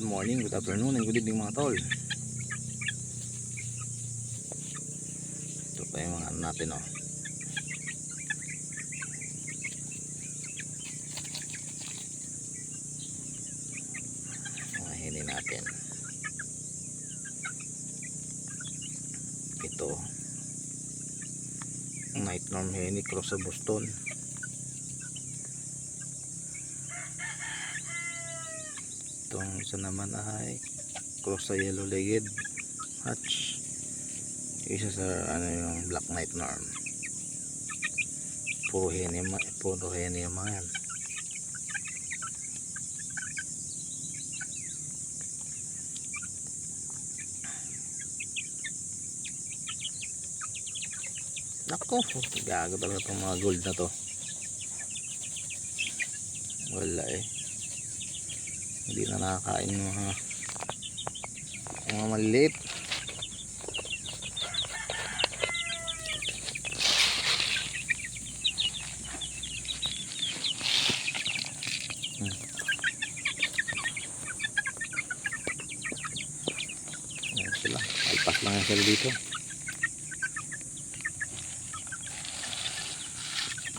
morning, good afternoon, and good evening mga tol. Ito pa yung mga ano natin, oh. Mga hini natin. Ito night norm hini cross sa Boston. Itong isa naman ay cross sa yellow legged hatch. Isa sa ano yung black night norm. Puro hini yung mga yan. Nako, gago talaga itong mga gold na to. Wala eh. Hindi na nakakain yung mga maliliit. Ayan sila. Alpas lang yan sila dito.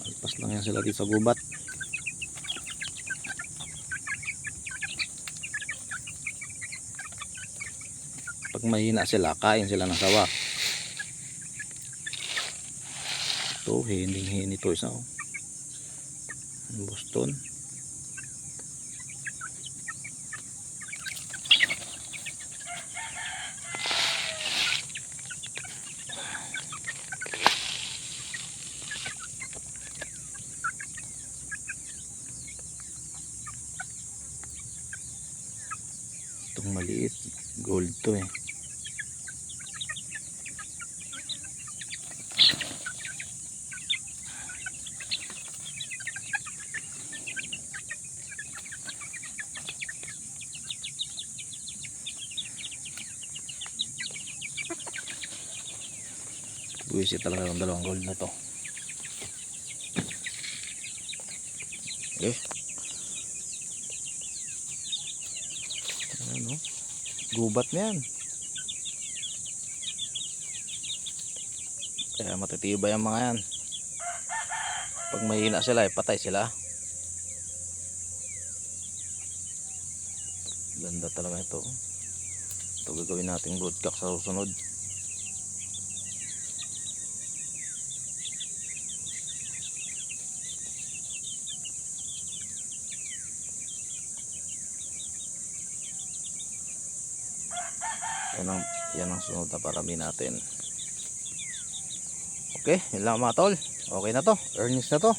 Alpas lang yan sila dito sa gubat. Pag mahina sila, kain sila ng sawa. Ito, hining-hini ito isa, oh. Boston. Itong maliit, gold to eh. Buwisit talaga yung dalawang gold na to. Okay. Ano? Gubat na yan. Kaya matitibay ang mga yan. Pag mahina sila, patay sila. Ganda talaga ito. Ito gagawin nating broodcock sa susunod. Yan ang sunod na parami natin. Okay, yun lang mga tol. Okay na to. Earnings na to.